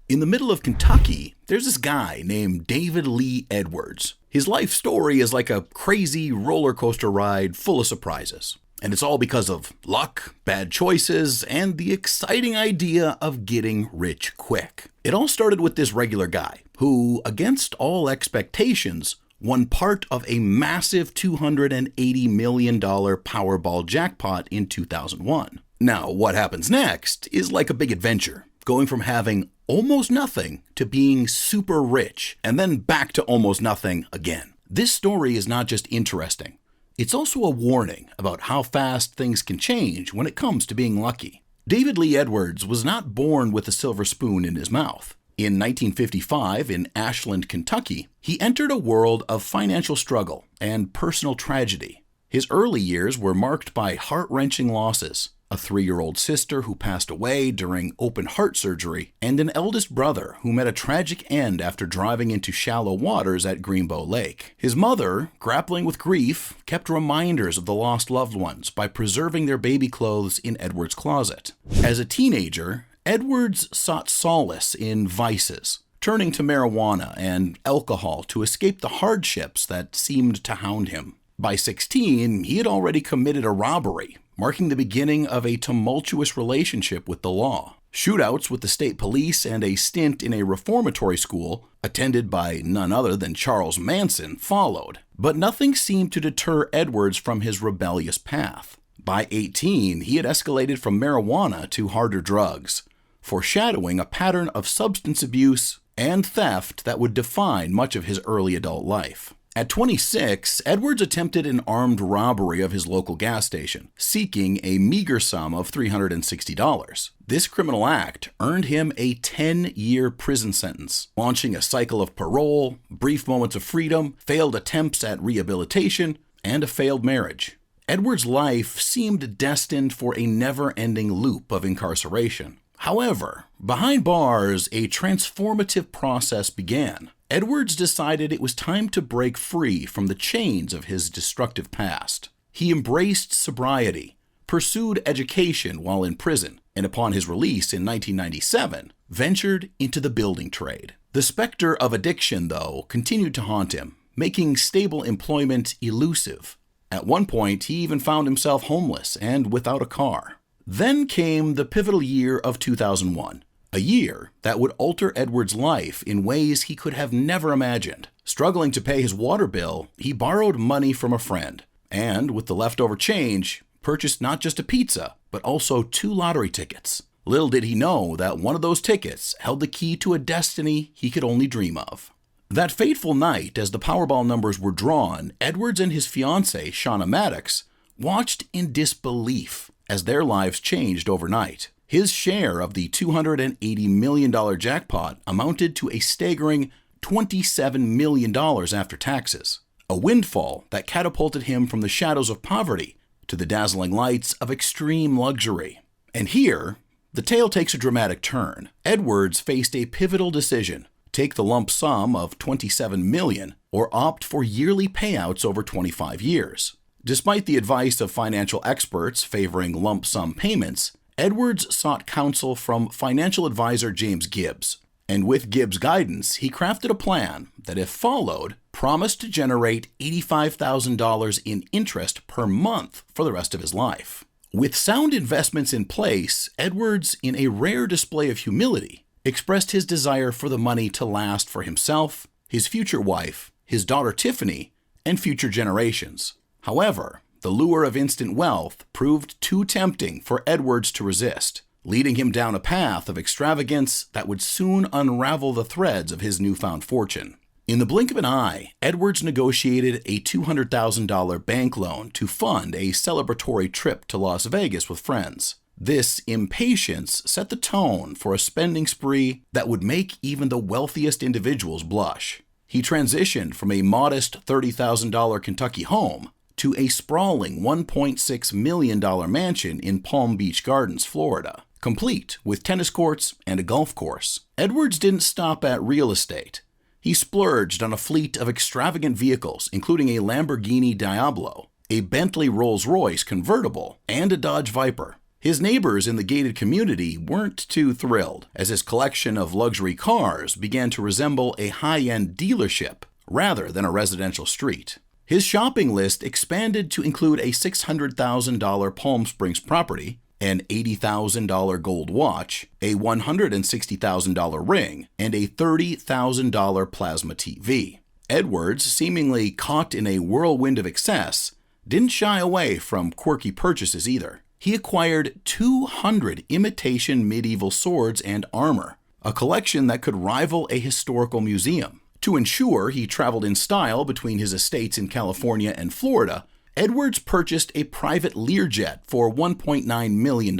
In the middle of Kentucky, there's this guy named David Lee Edwards. His life story is like a crazy roller coaster ride full of surprises. And it's all because of luck, bad choices, and the exciting idea of getting rich quick. It all started with this regular guy who, against all expectations, won part of a massive $280 million Powerball jackpot in 2001. Now, what happens next is like a big adventure, going from having almost nothing to being super rich, and then back to almost nothing again. This story is not just interesting. It's also a warning about how fast things can change when it comes to being lucky. David Lee Edwards was not born with a silver spoon in his mouth. In 1955, in Ashland, Kentucky, he entered a world of financial struggle and personal tragedy. His early years were marked by heart-wrenching losses, a 3-year-old sister who passed away during open heart surgery, and an eldest brother who met a tragic end after driving into shallow waters at Greenbow Lake. His mother, grappling with grief, kept reminders of the lost loved ones by preserving their baby clothes in Edwards' closet. As a teenager, Edwards sought solace in vices, turning to marijuana and alcohol to escape the hardships that seemed to hound him. By 16, he had already committed a robbery, marking the beginning of a tumultuous relationship with the law. Shootouts with the state police and a stint in a reformatory school, attended by none other than Charles Manson, followed. But nothing seemed to deter Edwards from his rebellious path. By 18, he had escalated from marijuana to harder drugs, foreshadowing a pattern of substance abuse and theft that would define much of his early adult life. At 26, Edwards attempted an armed robbery of his local gas station, seeking a meager sum of $360. This criminal act earned him a 10-year prison sentence, launching a cycle of parole, brief moments of freedom, failed attempts at rehabilitation, and a failed marriage. Edwards' life seemed destined for a never-ending loop of incarceration. However, behind bars, a transformative process began. Edwards decided it was time to break free from the chains of his destructive past. He embraced sobriety, pursued education while in prison, and upon his release in 1997, ventured into the building trade. The specter of addiction, though, continued to haunt him, making stable employment elusive. At one point, he even found himself homeless and without a car. Then came the pivotal year of 2001. A year that would alter Edwards' life in ways he could have never imagined. Struggling to pay his water bill, he borrowed money from a friend, and with the leftover change, purchased not just a pizza, but also 2 lottery tickets. Little did he know that one of those tickets held the key to a destiny he could only dream of. That fateful night, as the Powerball numbers were drawn, Edwards and his fiancée, Shauna Maddox, watched in disbelief as their lives changed overnight. His share of the $280 million jackpot amounted to a staggering $27 million after taxes, a windfall that catapulted him from the shadows of poverty to the dazzling lights of extreme luxury. And here, the tale takes a dramatic turn. Edwards faced a pivotal decision: take the lump sum of $27 million or opt for yearly payouts over 25 years. Despite the advice of financial experts favoring lump sum payments, Edwards sought counsel from financial advisor James Gibbs, and with Gibbs' guidance, he crafted a plan that, if followed, promised to generate $85,000 in interest per month for the rest of his life. With sound investments in place, Edwards, in a rare display of humility, expressed his desire for the money to last for himself, his future wife, his daughter Tiffany, and future generations. However, the lure of instant wealth proved too tempting for Edwards to resist, leading him down a path of extravagance that would soon unravel the threads of his newfound fortune. In the blink of an eye, Edwards negotiated a $200,000 bank loan to fund a celebratory trip to Las Vegas with friends. This impatience set the tone for a spending spree that would make even the wealthiest individuals blush. He transitioned from a modest $30,000 Kentucky home to a sprawling $1.6 million mansion in Palm Beach Gardens, Florida, complete with tennis courts and a golf course. Edwards didn't stop at real estate. He splurged on a fleet of extravagant vehicles, including a Lamborghini Diablo, a Bentley Rolls-Royce convertible, and a Dodge Viper. His neighbors in the gated community weren't too thrilled, as his collection of luxury cars began to resemble a high-end dealership rather than a residential street. His shopping list expanded to include a $600,000 Palm Springs property, an $80,000 gold watch, a $160,000 ring, and a $30,000 plasma TV. Edwards, seemingly caught in a whirlwind of excess, didn't shy away from quirky purchases either. He acquired 200 imitation medieval swords and armor, a collection that could rival a historical museum. To ensure he traveled in style between his estates in California and Florida, Edwards purchased a private Learjet for $1.9 million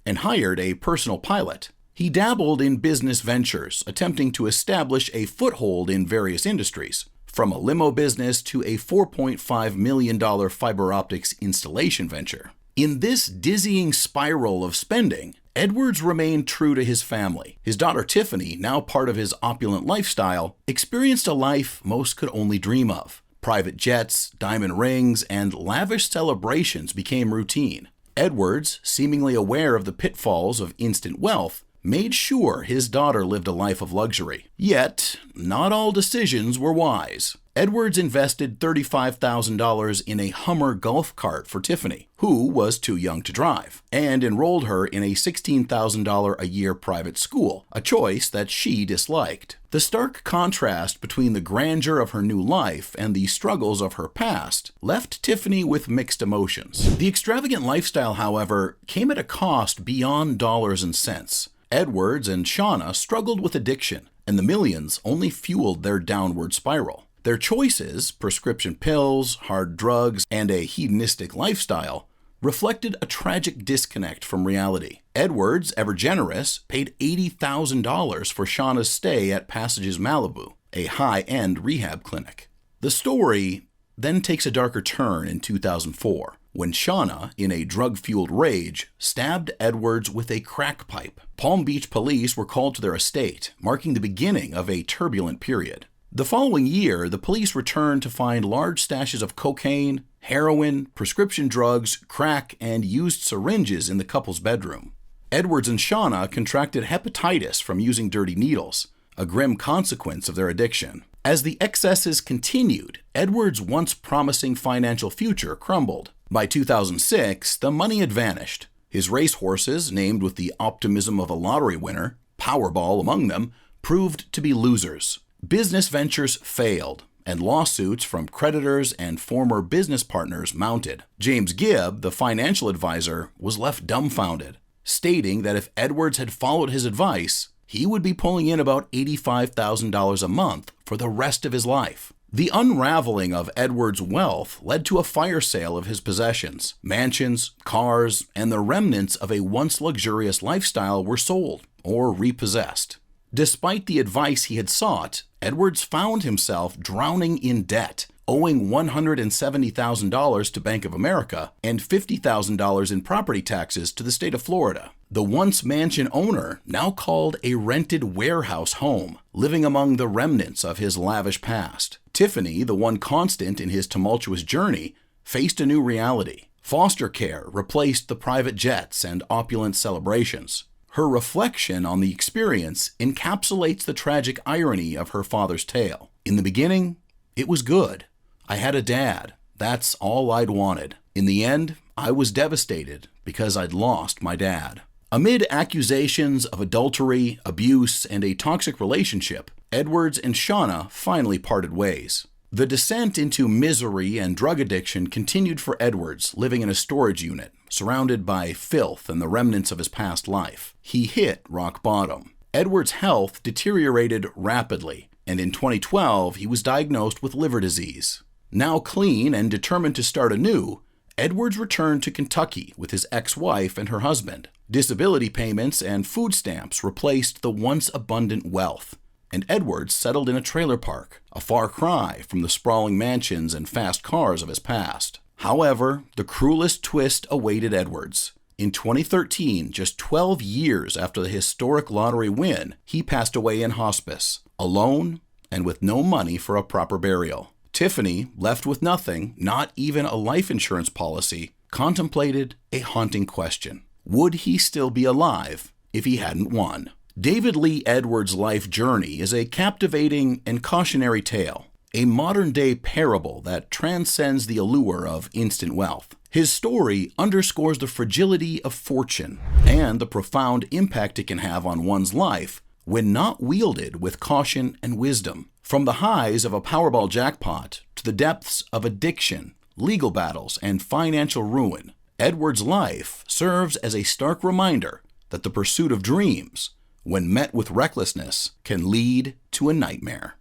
and hired a personal pilot. He dabbled in business ventures, attempting to establish a foothold in various industries, from a limo business to a $4.5 million fiber optics installation venture. In this dizzying spiral of spending, Edwards remained true to his family. His daughter Tiffany, now part of his opulent lifestyle, experienced a life most could only dream of. Private jets, diamond rings, and lavish celebrations became routine. Edwards, seemingly aware of the pitfalls of instant wealth, made sure his daughter lived a life of luxury. Yet, not all decisions were wise. Edwards invested $35,000 in a Hummer golf cart for Tiffany, who was too young to drive, and enrolled her in a $16,000 a year private school, a choice that she disliked. The stark contrast between the grandeur of her new life and the struggles of her past left Tiffany with mixed emotions. The extravagant lifestyle, however, came at a cost beyond dollars and cents. Edwards and Shauna struggled with addiction, and the millions only fueled their downward spiral. Their choices, prescription pills, hard drugs, and a hedonistic lifestyle, reflected a tragic disconnect from reality. Edwards, ever generous, paid $80,000 for Shauna's stay at Passages Malibu, a high-end rehab clinic. The story then takes a darker turn in 2004, when Shauna, in a drug-fueled rage, stabbed Edwards with a crack pipe. Palm Beach police were called to their estate, marking the beginning of a turbulent period. The following year, the police returned to find large stashes of cocaine, heroin, prescription drugs, crack, and used syringes in the couple's bedroom. Edwards and Shauna contracted hepatitis from using dirty needles, a grim consequence of their addiction. As the excesses continued, Edwards' once promising financial future crumbled. By 2006, the money had vanished. His racehorses, named with the optimism of a lottery winner, Powerball among them, proved to be losers. Business ventures failed, and lawsuits from creditors and former business partners mounted. James Gibb, the financial advisor, was left dumbfounded, stating that if Edwards had followed his advice, he would be pulling in about $85,000 a month for the rest of his life. The unraveling of Edwards' wealth led to a fire sale of his possessions. Mansions, cars, and the remnants of a once luxurious lifestyle were sold or repossessed. Despite the advice he had sought, Edwards found himself drowning in debt, owing $170,000 to Bank of America and $50,000 in property taxes to the state of Florida. The once mansion owner now called a rented warehouse home, living among the remnants of his lavish past. Tiffany, the one constant in his tumultuous journey, faced a new reality. Foster care replaced the private jets and opulent celebrations. Her reflection on the experience encapsulates the tragic irony of her father's tale. In the beginning, it was good. I had a dad. That's all I'd wanted. In the end, I was devastated because I'd lost my dad. Amid accusations of adultery, abuse, and a toxic relationship, Edwards and Shauna finally parted ways. The descent into misery and drug addiction continued for Edwards, living in a storage unit, surrounded by filth and the remnants of his past life. He hit rock bottom. Edwards' health deteriorated rapidly, and in 2012 he was diagnosed with liver disease. Now clean and determined to start anew, Edwards returned to Kentucky with his ex-wife and her husband. Disability payments and food stamps replaced the once abundant wealth, and Edwards settled in a trailer park, a far cry from the sprawling mansions and fast cars of his past. However, the cruelest twist awaited Edwards. In 2013, just 12 years after the historic lottery win, he passed away in hospice, alone and with no money for a proper burial. Tiffany, left with nothing, not even a life insurance policy, contemplated a haunting question. Would he still be alive if he hadn't won? David Lee Edwards' life journey is a captivating and cautionary tale, a modern-day parable that transcends the allure of instant wealth. His story underscores the fragility of fortune and the profound impact it can have on one's life when not wielded with caution and wisdom. From the highs of a Powerball jackpot to the depths of addiction, legal battles, and financial ruin, Edwards' life serves as a stark reminder that the pursuit of dreams, when met with recklessness, can lead to a nightmare.